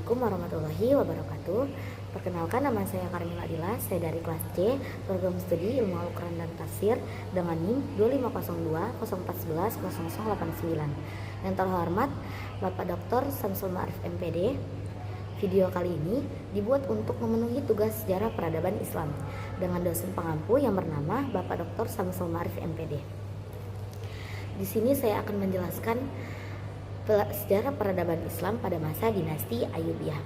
Assalamualaikum warahmatullahi wabarakatuh. Perkenalkan, nama saya Karmila Adila. Saya dari kelas C, program studi Ilmu Al-Quran dan Tafsir dengan NIM 2502 0411 0089. Yang terhormat Bapak Dr. Samsul Ma'arif MPD. Video kali ini dibuat untuk memenuhi tugas sejarah peradaban Islam dengan dosen pengampu yang bernama Bapak Dr. Samsul Ma'arif MPD. Di sini saya akan menjelaskan sejarah peradaban Islam pada masa dinasti Ayyubiyah.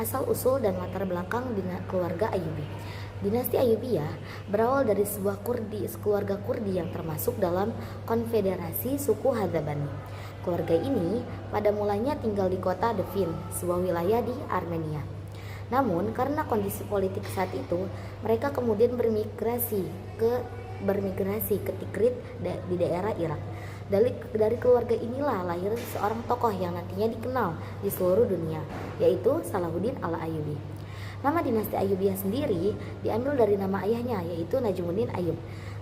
Asal usul dan latar belakang keluarga Ayyubi. Dinasti Ayyubiyah berawal dari sebuah keluarga Kurdi yang termasuk dalam konfederasi suku Hadzabani. Keluarga ini pada mulanya tinggal di kota Devin, sebuah wilayah di Armenia. Namun karena kondisi politik saat itu, mereka kemudian bermigrasi ke Tikrit di daerah Irak. Dari keluarga inilah lahir seorang tokoh yang nantinya dikenal di seluruh dunia, yaitu Salahuddin al-Ayyubi. Nama dinasti Ayyubiyah sendiri diambil dari nama ayahnya, yaitu Najmuddin Ayyub.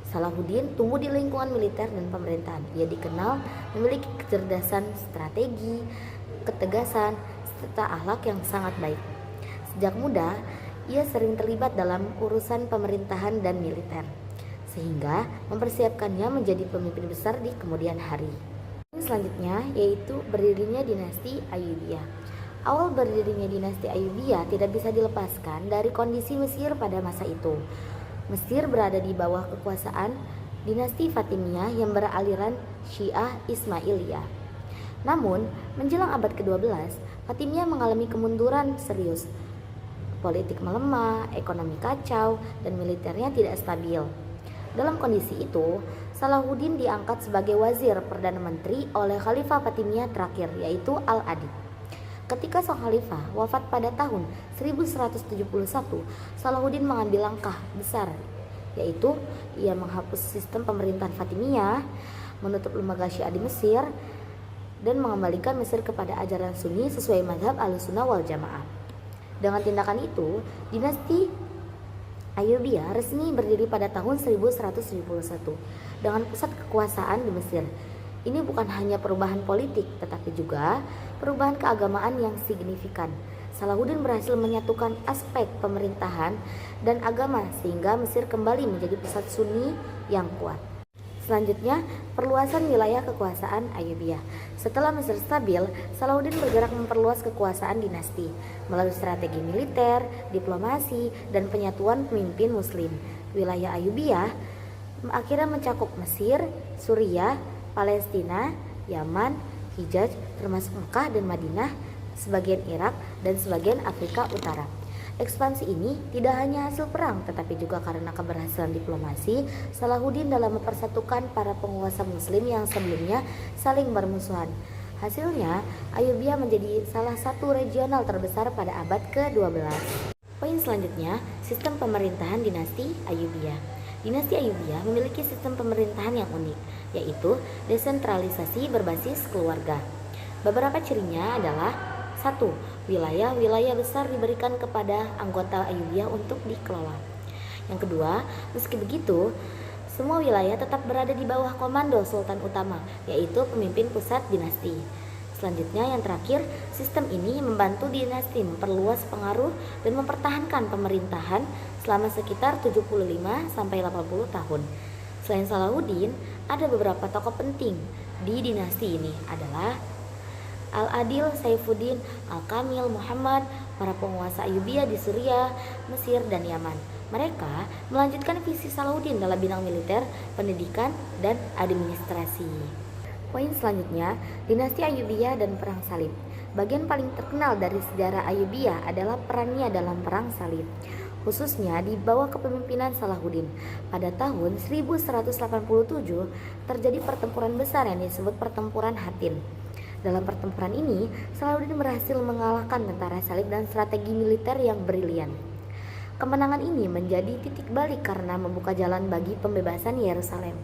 Salahuddin tumbuh di lingkungan militer dan pemerintahan. Ia dikenal memiliki kecerdasan strategi, ketegasan, serta akhlak yang sangat baik. Sejak muda, ia sering terlibat dalam urusan pemerintahan dan militer, sehingga mempersiapkannya menjadi pemimpin besar di kemudian hari. Selanjutnya yaitu berdirinya dinasti Ayyubiyah. Awal berdirinya dinasti Ayyubiyah tidak bisa dilepaskan dari kondisi Mesir pada masa itu. Mesir berada di bawah kekuasaan dinasti Fatimiyah yang beraliran Syiah Ismailiyah. Namun, menjelang abad ke-12, Fatimiyah mengalami kemunduran serius. Politik melemah, ekonomi kacau, dan militernya tidak stabil. Dalam kondisi itu, Salahuddin diangkat sebagai wazir Perdana Menteri oleh Khalifah Fatimiyah terakhir, yaitu Al-Adid. Ketika sang khalifah wafat pada tahun 1171, Salahuddin mengambil langkah besar, yaitu ia menghapus sistem pemerintahan Fatimiyah, menutup lembaga Syiah di Mesir, dan mengembalikan Mesir kepada ajaran Sunni sesuai mazhab Ahlussunnah wal Jamaah. Dengan tindakan itu, dinasti Ayyubiyah resmi berdiri pada tahun 1171 dengan pusat kekuasaan di Mesir. Ini bukan hanya perubahan politik, tetapi juga perubahan keagamaan yang signifikan. Salahuddin berhasil menyatukan aspek pemerintahan dan agama sehingga Mesir kembali menjadi pusat Sunni yang kuat. Selanjutnya, perluasan wilayah kekuasaan Ayyubiyah. Setelah Mesir stabil, Salahuddin bergerak memperluas kekuasaan dinasti melalui strategi militer, diplomasi, dan penyatuan pemimpin muslim. Wilayah Ayyubiyah akhirnya mencakup Mesir, Suriah, Palestina, Yaman, Hijaz, termasuk Mekah dan Madinah, sebagian Irak, dan sebagian Afrika Utara. Ekspansi ini tidak hanya hasil perang, tetapi juga karena keberhasilan diplomasi Salahuddin dalam mempersatukan para penguasa muslim yang sebelumnya saling bermusuhan. Hasilnya, Ayyubiyah menjadi salah satu regional terbesar pada abad ke-12. Poin selanjutnya, sistem pemerintahan dinasti Ayyubiyah. Dinasti Ayyubiyah memiliki sistem pemerintahan yang unik, yaitu desentralisasi berbasis keluarga. Beberapa cirinya adalah: 1. Wilayah-wilayah besar diberikan kepada anggota Ayyubiyah untuk dikelola. Yang kedua, meski begitu, semua wilayah tetap berada di bawah komando Sultan Utama, yaitu pemimpin pusat dinasti. Selanjutnya, yang terakhir, sistem ini membantu dinasti memperluas pengaruh dan mempertahankan pemerintahan selama sekitar 75-80 tahun. Selain Salahuddin, ada beberapa tokoh penting di dinasti ini adalah Al-Adil, Saifuddin, Al-Kamil, Muhammad, para penguasa Ayyubiyah di Suriah, Mesir, dan Yaman. Mereka melanjutkan visi Salahuddin dalam bidang militer, pendidikan, dan administrasi. Poin selanjutnya, dinasti Ayyubiyah dan perang salib. Bagian paling terkenal dari sejarah Ayyubiyah adalah perannya dalam perang salib, khususnya di bawah kepemimpinan Salahuddin. Pada tahun 1187 terjadi pertempuran besar yang disebut Pertempuran Hattin. Dalam pertempuran ini, Salahuddin berhasil mengalahkan tentara salib dan strategi militer yang brilian. Kemenangan ini menjadi titik balik karena membuka jalan bagi pembebasan Yerusalem.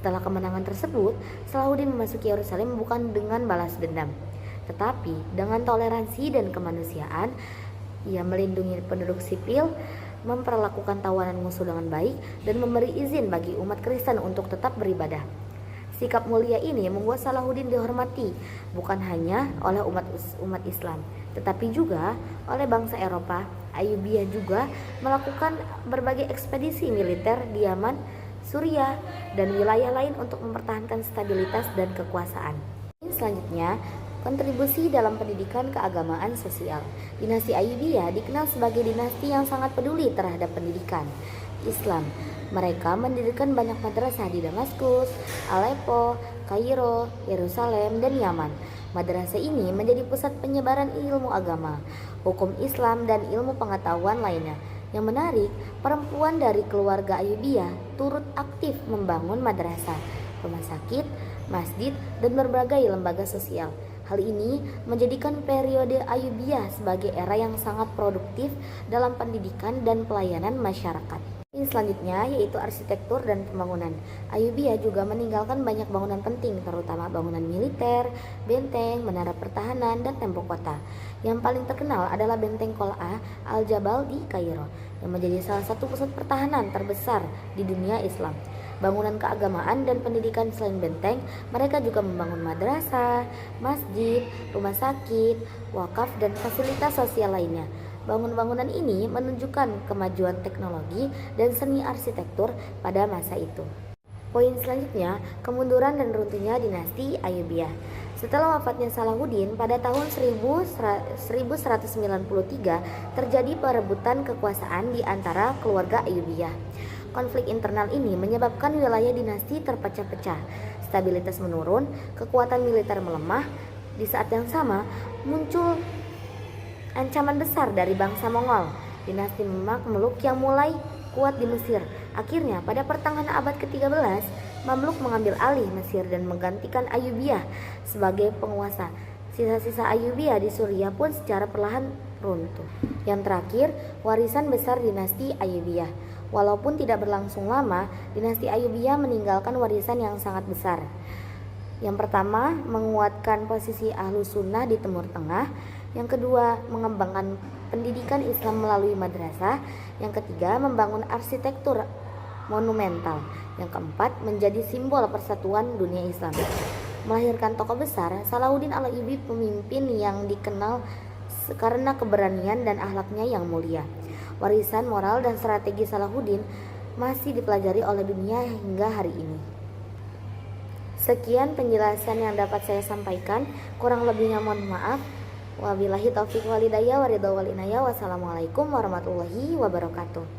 Setelah kemenangan tersebut, Salahuddin memasuki Yerusalem bukan dengan balas dendam, tetapi dengan toleransi dan kemanusiaan. Ia melindungi penduduk sipil, memperlakukan tawanan musuh dengan baik, dan memberi izin bagi umat Kristen untuk tetap beribadah. Sikap mulia ini membuat Salahuddin dihormati bukan hanya oleh umat Islam, tetapi juga oleh bangsa Eropa. Ayyubiyah juga melakukan berbagai ekspedisi militer di Yaman, Suriah, dan wilayah lain untuk mempertahankan stabilitas dan kekuasaan. Selanjutnya, kontribusi dalam pendidikan keagamaan sosial. Dinasti Ayyubiyah dikenal sebagai dinasti yang sangat peduli terhadap pendidikan Islam. Mereka mendirikan banyak madrasah di Damaskus, Aleppo, Kairo, Yerusalem, dan Yaman. Madrasah ini menjadi pusat penyebaran ilmu agama, hukum Islam, dan ilmu pengetahuan lainnya. Yang menarik, perempuan dari keluarga Ayyubiyah turut aktif membangun madrasah, rumah sakit, masjid, dan berbagai lembaga sosial. Hal ini menjadikan periode Ayyubiyah sebagai era yang sangat produktif dalam pendidikan dan pelayanan masyarakat. Selanjutnya yaitu arsitektur dan pembangunan. Ayyubiyah juga meninggalkan banyak bangunan penting, terutama bangunan militer, benteng, menara pertahanan, dan tembok kota. Yang paling terkenal adalah benteng Qal'ah Al-Jabal di Kairo, yang menjadi salah satu pusat pertahanan terbesar di dunia Islam. Bangunan keagamaan dan pendidikan selain benteng, mereka juga membangun madrasah, masjid, rumah sakit, wakaf, dan fasilitas sosial lainnya. Bangunan-bangunan ini menunjukkan kemajuan teknologi dan seni arsitektur pada masa itu. Poin selanjutnya, kemunduran dan runtuhnya dinasti Ayyubiyah. Setelah wafatnya Salahuddin pada tahun 1193, terjadi perebutan kekuasaan di antara keluarga Ayyubiyah. Konflik internal ini menyebabkan wilayah dinasti terpecah-pecah, stabilitas menurun, kekuatan militer melemah. Di saat yang sama, muncul ancaman besar dari bangsa Mongol, dinasti Mamluk yang mulai kuat di Mesir. Akhirnya pada pertengahan abad ke-13, Mamluk mengambil alih Mesir dan menggantikan Ayyubiyah sebagai penguasa. Sisa-sisa Ayyubiyah di Suriah pun secara perlahan runtuh. Yang terakhir, warisan besar dinasti Ayyubiyah. Walaupun tidak berlangsung lama, dinasti Ayyubiyah meninggalkan warisan yang sangat besar. Yang pertama, menguatkan posisi Ahlus Sunnah di Timur Tengah. Yang kedua, mengembangkan pendidikan Islam melalui madrasah. Yang ketiga, membangun arsitektur monumental. Yang keempat, menjadi simbol persatuan dunia Islam. Melahirkan tokoh besar, Salahuddin Al-Ayyubi, pemimpin yang dikenal karena keberanian dan akhlaknya yang mulia. Warisan moral dan strategi Salahuddin masih dipelajari oleh dunia hingga hari ini. Sekian penjelasan yang dapat saya sampaikan, kurang lebihnya mohon maaf. Wabillahi taufiq walhidayah waridho walinayah. Wassalamualaikum warahmatullahi wabarakatuh.